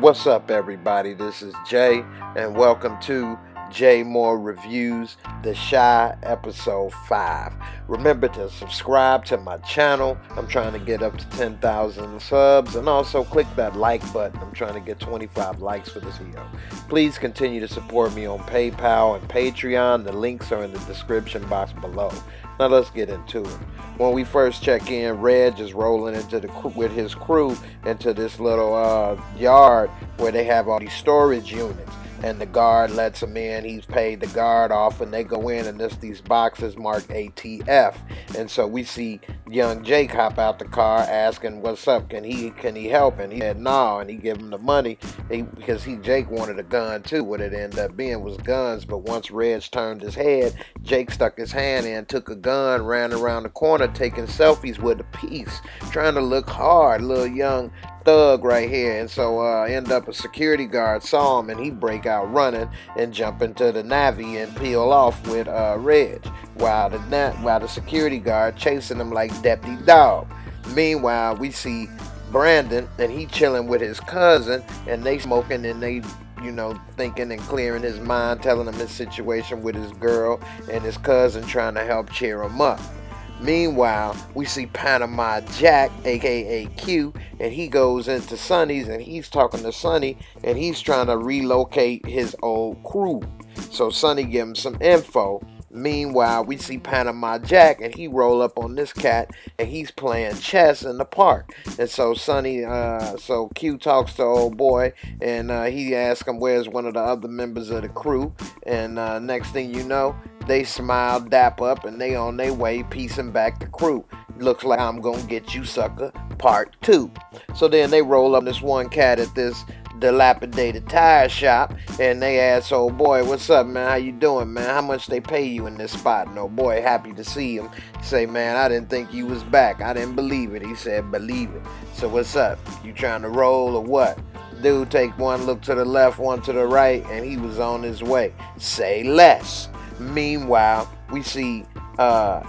What's up, everybody? This is Jay, and welcome to Jaymoorereviews, The Shy, episode 5. Remember to subscribe to my channel. I'm trying to get up to 10,000 subs, and also click that like button. I'm trying to get 25 likes for this video. Please continue to support me on PayPal and Patreon. The links are in the description box below. Now let's get into it. When we first check in, Reg is rolling with his crew into this little yard where they have all these storage units. And the guard lets him in. He's paid the guard off, and they go in, and there's these boxes marked ATF. And so we see young Jake hop out the car asking, "What's up? Can he help?" And he said no, and he gave him the money because Jake wanted a gun too. What it ended up being was guns. But once Reg turned his head, Jake stuck his hand in, took a gun, ran around the corner, taking selfies with a piece, trying to look hard, little young thug right here. And so end up a security guard saw him, and he break out running and jump into the Navy and peel off with Reg, while the security guard chasing him like Deputy Dog. Meanwhile, we see Brandon, and he chilling with his cousin, and they smoking, and they thinking and clearing his mind, telling him his situation with his girl, and his cousin trying to help cheer him up. Meanwhile, we see Panama Jack, aka Q, and he goes into Sonny's, and he's talking to Sonny, and he's trying to relocate his old crew. So Sonny gives him some info. Meanwhile, we see Panama Jack, and he roll up on this cat, and he's playing chess in the park. And so so Q talks to old boy, and he asks him where's one of the other members of the crew. And next thing you know, they smile, dap up, and they on their way piecing back the crew. Looks like I'm gonna get you, sucker, part 2. So then they roll up this one cat at this dilapidated tire shop, and they ask old boy, "What's up, man? How you doing, man? How much they pay you in this spot?" And old boy, happy to see him, say, "Man, I didn't think you was back. I didn't believe it." He said, "Believe it." So what's up? You trying to roll or what? Dude take one look to the left, one to the right, and he was on his way. Say less. Meanwhile, we see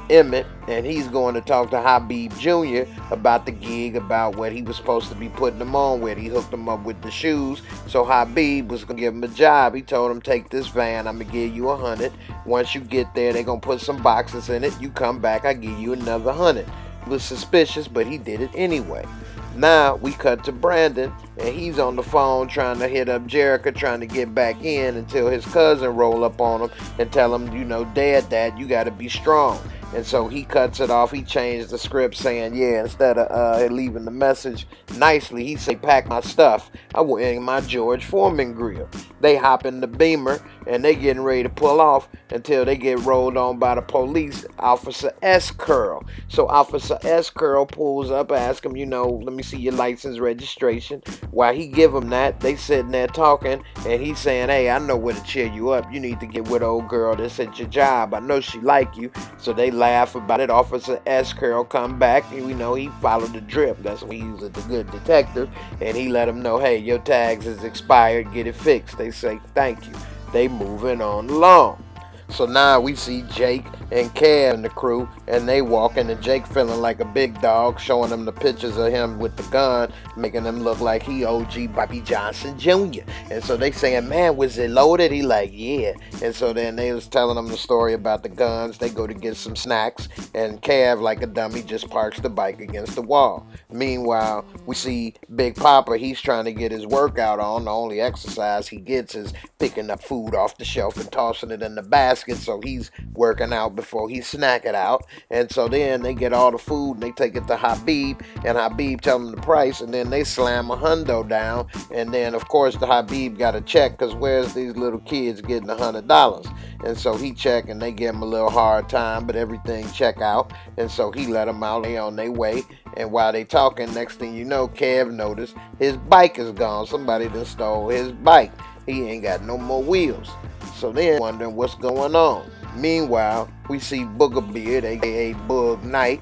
Emmett, and he's going to talk to Habib Jr. about the gig, about what he was supposed to be putting him on with. He hooked him up with the shoes, so Habib was going to give him a job. He told him, "Take this van, I'm going to give you 100. Once you get there, they're going to put some boxes in it. You come back, I give you another 100. It was suspicious, but he did it anyway. Now we cut to Brandon, and he's on the phone trying to hit up Jerica, trying to get back in, until his cousin roll up on him and tell him, Dad, you got to be strong. And so he cuts it off. He changed the script, saying, instead of leaving the message nicely, he say, "Pack my stuff. I want in my George Foreman grill." They hop in the Beamer, and they getting ready to pull off until they get rolled on by the police, Officer S. Curl. So Officer S. Curl pulls up, asks him, "Let me see your license registration." While he give him that, they sitting there talking, and he's saying, "Hey, I know where to cheer you up. You need to get with old girl that's at your job. I know she like you." So they laugh about it. Officer S. Curl come back, and he followed the drip. That's when he's a good detective, and he let him know, "Hey, your tags is expired. Get it fixed." They say, "Thank you." They moving on along. So now we see Jake and Kev and the crew, and they walking, and Jake feeling like a big dog, showing them the pictures of him with the gun, making him look like he OG Bobby Johnson Jr. And so they saying, "Man, was it loaded?" He like, "Yeah." And so then they was telling them the story about the guns. They go to get some snacks, and Kev, like a dummy, just parks the bike against the wall. Meanwhile, we see Big Papa. He's trying to get his workout on. The only exercise he gets is picking up food off the shelf and tossing it in the basket. So he's working out before he snack it out. And so then they get all the food, and they take it to Habib, and Habib tell them the price, and then they slam a hundo down. And then of course the Habib got a check, because where's these little kids getting $100? And so he check, and they give him a little hard time, but everything check out. And so he let them out. They on their way. And while they talking, next thing you know, Kev noticed his bike is gone. Somebody done stole his bike. He ain't got no more wheels. So they're wondering what's going on. Meanwhile, we see Booger Beard, aka Boog Knight,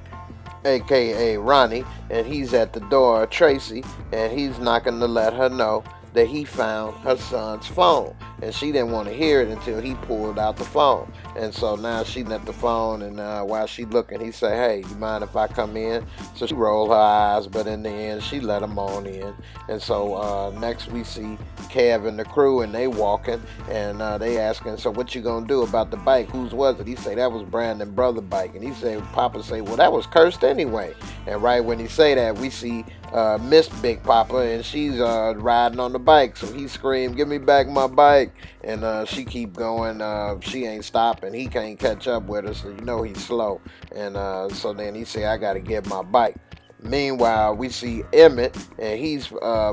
aka Ronnie, and he's at the door of Tracy, and he's knocking to let her know that he found her son's phone. and she didn't want to hear it until he pulled out the phone. And so now she at the phone, and while she looking, he say, "Hey, you mind if I come in?" So she rolled her eyes, but in the end, she let him on in. And so next we see Kev and the crew, and they walking, and they asking, "So what you gonna do about the bike? Whose was it?" He say, "That was Brandon brother bike." And he say, Papa say, "Well, that was cursed anyway." And right when he say that, we see Miss Big Papa, and she's riding on the bike. So he screamed, "Give me back my bike!" And she keep going. She ain't stopping. He can't catch up with her, so you know he's slow. And so then he say, "I gotta get my bike." Meanwhile, we see Emmett, and he's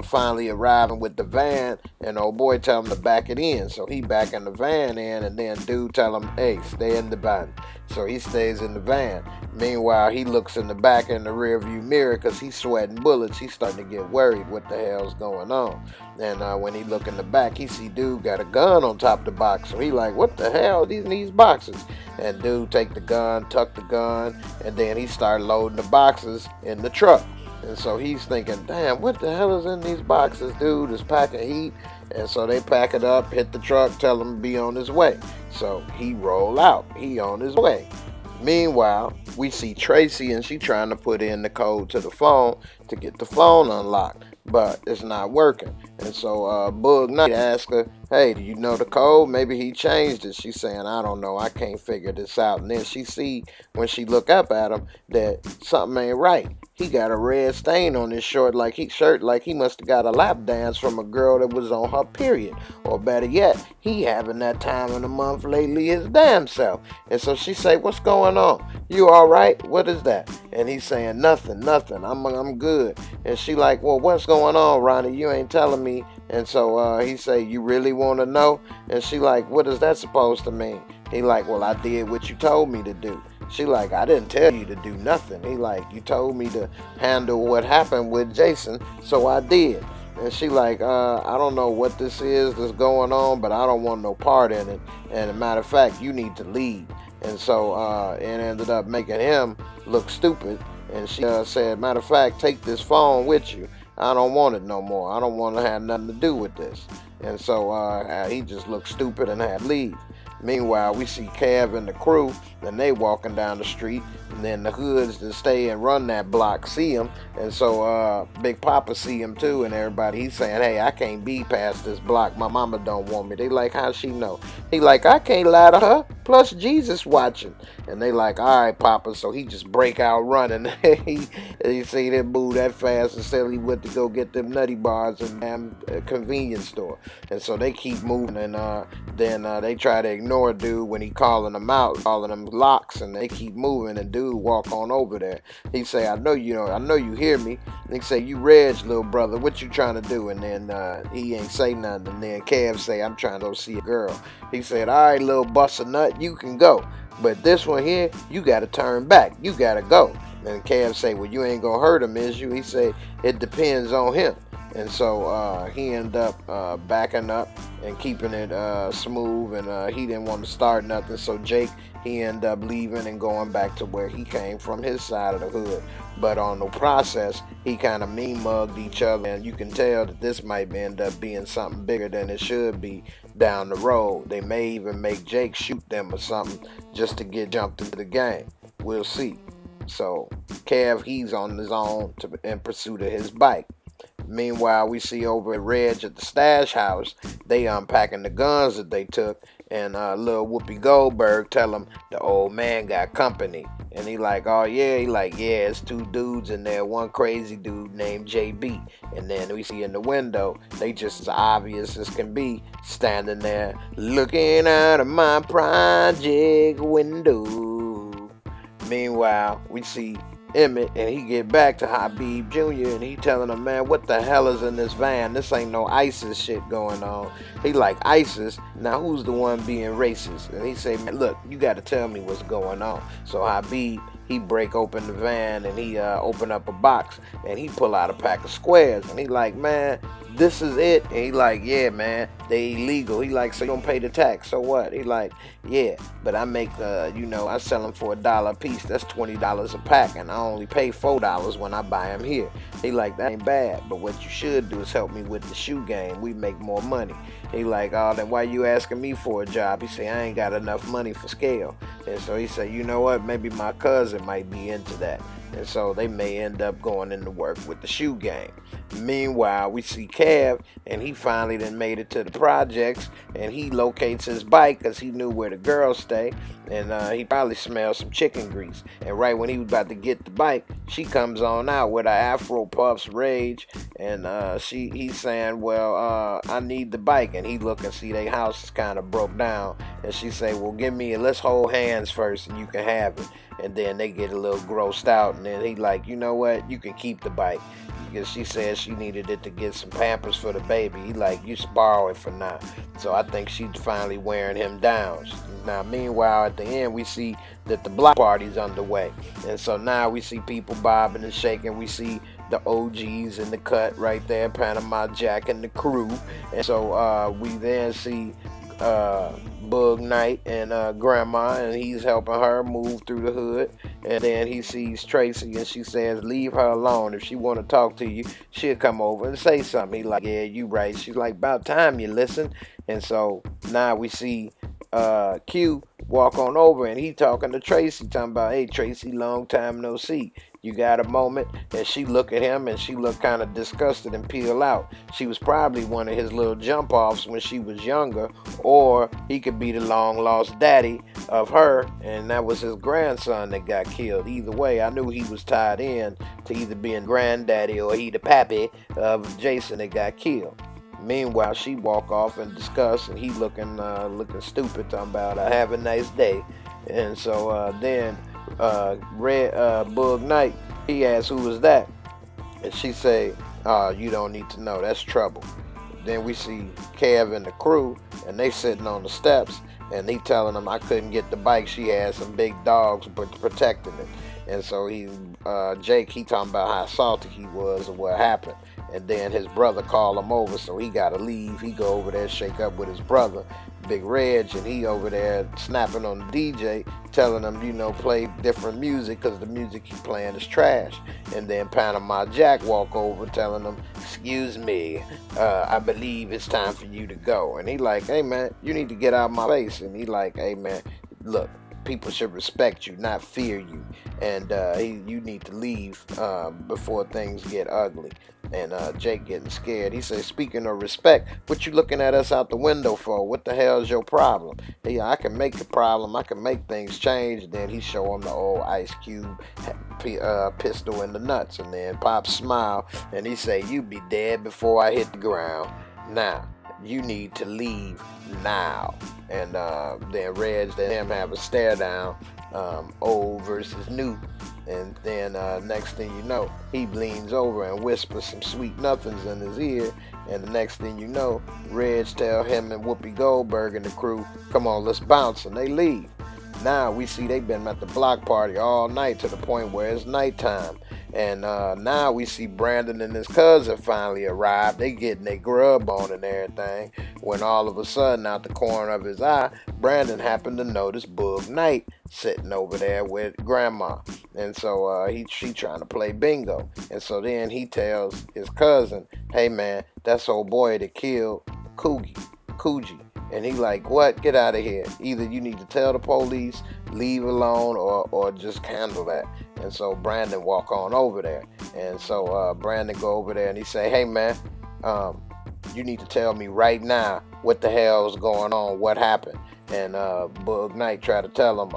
finally arriving with the van, and old boy tell him to back it in. So he back in the van in, and then dude tell him, "Hey, stay in the van." So he stays in the van. Meanwhile, he looks in the back in the rear view mirror because he's sweating bullets. He's starting to get worried what the hell's going on. And when he look in the back, he see dude got a gun on top of the box. So he like, "What the hell these boxes?" And dude take the gun, tuck the gun, and then he start loading the boxes in the truck. And so he's thinking, "Damn, what the hell is in these boxes?" Dude is packing heat. And so they pack it up, hit the truck, tell him to be on his way. So he roll out. He on his way. Meanwhile, we see Tracy, and she trying to put in the code to the phone to get the phone unlocked, but it's not working. And so Bug Knight asks her, "Hey, do you know the code? Maybe he changed it." She's saying, "I don't know. I can't figure this out." And then she see, when she look up at him, that something ain't right. He got a red stain on his shirt, like he must have got a lap dance from a girl that was on her period. Or better yet, he having that time of the month lately his damn self. And so she say, "What's going on? You all right? What is that?" And he's saying, "Nothing. I'm good." And she like, "Well, what's going on, Ronnie? You ain't telling me." And so he say, "You really want to know?" And she like, "What is that supposed to mean?" He like, "Well, I did what you told me to do." She like, "I didn't tell you to do nothing." He like, "You told me to handle what happened with Jason, so I did." And she like, "I don't know what this is that's going on, but I don't want no part in it. And as a matter of fact, you need to leave." And so it ended up making him look stupid. And she said, "Matter of fact, take this phone with you. I don't want it no more. I don't want to have nothing to do with this." And so he just looked stupid and had to leave. Meanwhile, we see Kev and the crew, and they walking down the street, and then the hoods that stay and run that block see him, and so Big Papa see him too, and everybody, he's saying, "Hey, I can't be past this block. My mama don't want me." They like, "How she know?" He like, "I can't lie to her. Plus Jesus watching." And they like, "All right, Papa." So he just break out running. he see them move that fast, and said he went to go get them nutty bars in the convenience store. And so they keep moving, and then they try to ignore dude when he calling them out, calling them locks, and they keep moving, and dude walk on over there. He say, I know you hear me." And he say, "You Reg, little brother, what you trying to do?" And then he ain't say nothing. And then Kev say, "I'm trying to go see a girl." He said, "All right, little bust a nut, you can go. But this one here, you got to turn back. You got to go." And Kev say, "Well, you ain't going to hurt him, is you?" He say, "It depends on him." And so he ended up backing up and keeping it smooth, and he didn't want to start nothing. So Jake, he ended up leaving and going back to where he came from, his side of the hood. But on the process, he kind of mean mugged each other, and you can tell that this might end up being something bigger than it should be down the road. They may even make Jake shoot them or something just to get jumped into the game. We'll see. So Kev, he's on his own in pursuit of his bike. Meanwhile, we see over at Reg at the stash house, they unpacking the guns that they took, and little Whoopi Goldberg tell him the old man got company. And he like, "Oh yeah," he like, "Yeah, it's two dudes in there, one crazy dude named JB." And then we see in the window, they just as obvious as can be, standing there looking out of my project window. Meanwhile, we see Emmett, and he get back to Habib Jr., and he telling him, "Man, what the hell is in this van? This ain't no ISIS shit going on." He like, "ISIS? Now who's the one being racist?" And he say, "Man, look, you got to tell me what's going on." So Habib, he break open the van, and he open up a box, and he pull out a pack of squares, and he like, "Man, this is it. And he like, yeah, man, they illegal. He like, so you don't pay the tax. So what? He like, yeah, but I make, I sell them for $1 a piece. That's $20 a pack, and I only pay $4 when I buy them here. He like, that ain't bad, but what you should do is help me with the shoe game. We make more money. He like, oh, then why you asking me for a job? He say, I ain't got enough money for scale. And so he said, you know what, maybe my cousin might be into that. And so they may end up going into work with the shoe game. Meanwhile, we see Kev, and he finally then made it to the projects, and he locates his bike because he knew where the girls stay, and he probably smelled some chicken grease. And right when he was about to get the bike, she comes on out with her Afro Puffs Rage, and he's saying, well, I need the bike. And he look and see their house is kind of broke down, and she say, well, let's hold hands first and you can have it. And then they get a little grossed out, and then he like, you know what, you can keep the bike, because she said she needed it to get some Pampers for the baby. He like, you should borrow it for now. So I think she's finally wearing him down. Now meanwhile, at the end, we see that the block party's underway, and so now we see people bobbing and shaking. We see the OGs in the cut right there, Panama Jack and the crew. And so we then see Bug Knight and Grandma, and he's helping her move through the hood. And then he sees Tracy, and she says, leave her alone. If she want to talk to you, she'll come over and say something. He like, yeah, you right. She's like, about time you listen. And so now we see Q walk on over, and he talking to Tracy, talking about, hey Tracy, long time no see, you got a moment? And she look at him, and she look kind of disgusted and peel out. She was probably one of his little jump offs when she was younger, or he could be the long lost daddy of her, and that was his grandson that got killed. Either way, I knew he was tied in to either being granddaddy or he the pappy of Jason that got killed. Meanwhile, she walk off and discuss, and he looking stupid, talking about have a nice day. And so then Bug Knight, he asked who was that, and she say, you don't need to know, that's trouble. Then we see Kev and the crew, and they sitting on the steps, and he telling them I couldn't get the bike, she had some big dogs protecting it. And so Jake, he talking about how salty he was and what happened. And then his brother called him over, so he got to leave. He go over there, shake up with his brother, Big Reg, and he over there snapping on the DJ, telling him, play different music because the music he playing is trash. And then Panama Jack walk over telling him, excuse me, I believe it's time for you to go. And he like, hey man, you need to get out of my face. And he like, hey man, look, people should respect you, not fear you. And you need to leave before things get ugly. And Jake getting scared. He says, speaking of respect, what you looking at us out the window for? What the hell is your problem? Hey, I can make the problem. I can make things change. And then he show him the old Ice Cube pistol in the nuts. And then Pop smile, and he say, you be dead before I hit the ground. Now, you need to leave now. And then Reg and him have a stare down, old versus new. And then next thing you know, he leans over and whispers some sweet nothings in his ear. And the next thing you know, Reg tell him and Whoopi Goldberg and the crew, come on, let's bounce. And they leave. Now we see they've been at the block party all night to the point where it's nighttime. And now we see Brandon and his cousin finally arrive. They getting their grub on and everything. When all of a sudden, out the corner of his eye, Brandon happened to notice Bug Knight sitting over there with Grandma. And so she trying to play bingo. And so then he tells his cousin, hey man, that's old boy that killed Coogee. And he like, what? Get out of here. Either you need to tell the police, leave alone, or just handle that. And so Brandon walk on over there. And so Brandon go over there and he say, hey man, you need to tell me right now what the hell is going on, what happened. And Bug Knight try to tell him,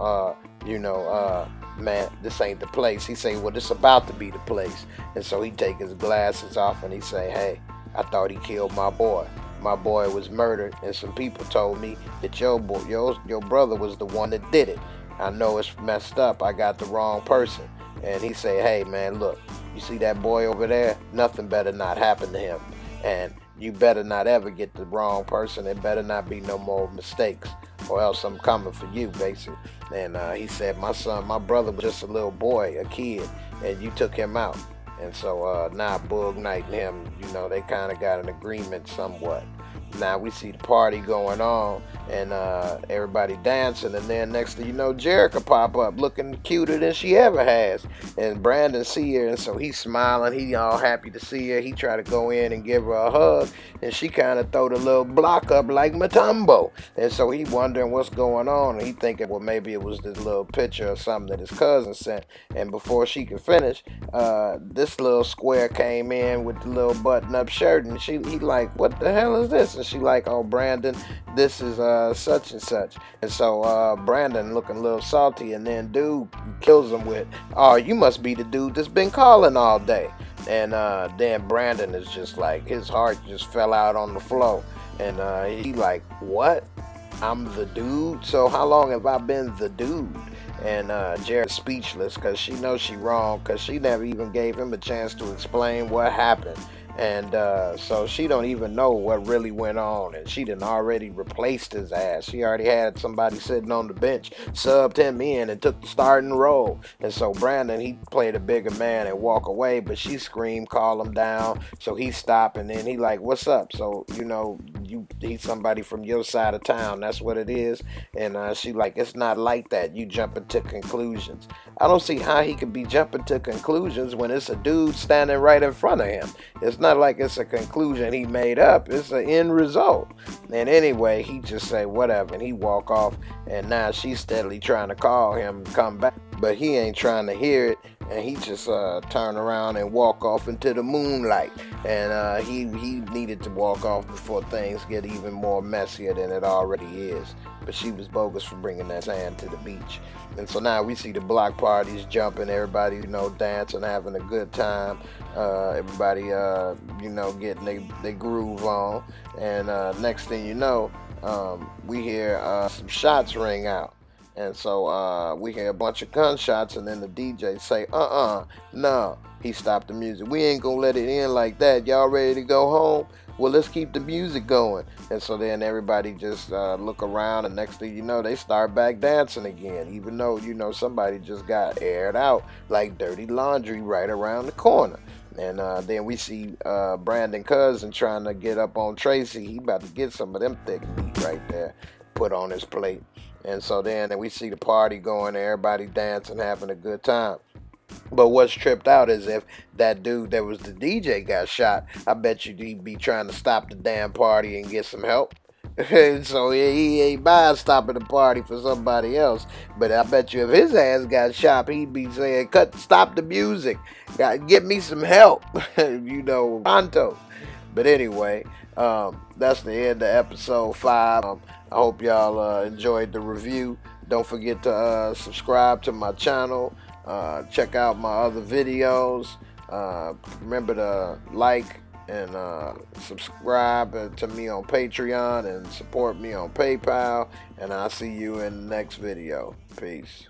man, this ain't the place. He say, well, this about to be the place. And so he take his glasses off and he say, hey, I thought he killed my boy. My boy was murdered, and some people told me that your brother was the one that did it. I know it's messed up. I got the wrong person. And he say, hey man, look, you see that boy over there? Nothing better not happen to him. And you better not ever get the wrong person. There better not be no more mistakes, or else I'm coming for you, basically. And he said, my brother was just a little boy, a kid, and you took him out. And so now Boog Knight and him, they kind of got an agreement somewhat. Now we see the party going on and everybody dancing, and then next thing you know, Jerica pop up looking cuter than she ever has, and Brandon see her, and so he's smiling, he all happy to see her. He try to go in and give her a hug, and she kind of throw the little block up like Matumbo, and so he wondering what's going on, and he thinking, well, maybe it was this little picture or something that his cousin sent. And before she could finish, this little square came in with the little button-up shirt, and he like, what the hell is this? And she like, oh, Brandon, this is such and such. And so Brandon looking a little salty, and then dude kills him with, oh, you must be the dude that's been calling all day. And then Brandon is just like, his heart just fell out on the floor, and he like, what? I'm the dude? So how long have I been the dude? And Jared's speechless because she knows she wrong, because she never even gave him a chance to explain what happened. And so she don't even know what really went on, and she done already replaced his ass. She already had somebody sitting on the bench, subbed him in, and took the starting role. And so Brandon, he played a bigger man and walk away, but she screamed, call him down. So he stopped, and then he like, what's up? So, you need somebody from your side of town. That's what it is. And she like, it's not like that. You jumping to conclusions. I don't see how he could be jumping to conclusions when it's a dude standing right in front of him. It's not like it's a conclusion he made up. It's an end result. And anyway, he just say whatever, and he walk off. And now she's steadily trying to call him to come back, but he ain't trying to hear it. And he just turn around and walk off into the moonlight. And he needed to walk off before things get even more messier than it already is. But she was bogus for bringing that sand to the beach. And so now we see the block parties jumping, everybody, dancing, having a good time. Everybody, getting their groove on. And next thing you know, we hear some shots ring out. And so we hear a bunch of gunshots, and then the DJ say, no. He stopped the music. We ain't gonna let it end like that. Y'all ready to go home? Well, let's keep the music going. And so then everybody just look around, and next thing you know, they start back dancing again, even though, somebody just got aired out like dirty laundry right around the corner. And then we see Brandon Cousin trying to get up on Tracy. He about to get some of them thick meat right there put on his plate. And so then we see the party going, everybody dancing, having a good time. But what's tripped out is if that dude that was the DJ got shot, I bet you he'd be trying to stop the damn party and get some help. And so he ain't by stopping the party for somebody else. But I bet you if his ass got shot, he'd be saying, stop the music. Get me some help. Pronto. But anyway, that's the end of episode 5. I hope y'all enjoyed the review. Don't forget to subscribe to my channel. Check out my other videos. Remember to like and subscribe to me on Patreon and support me on PayPal. And I'll see you in the next video. Peace.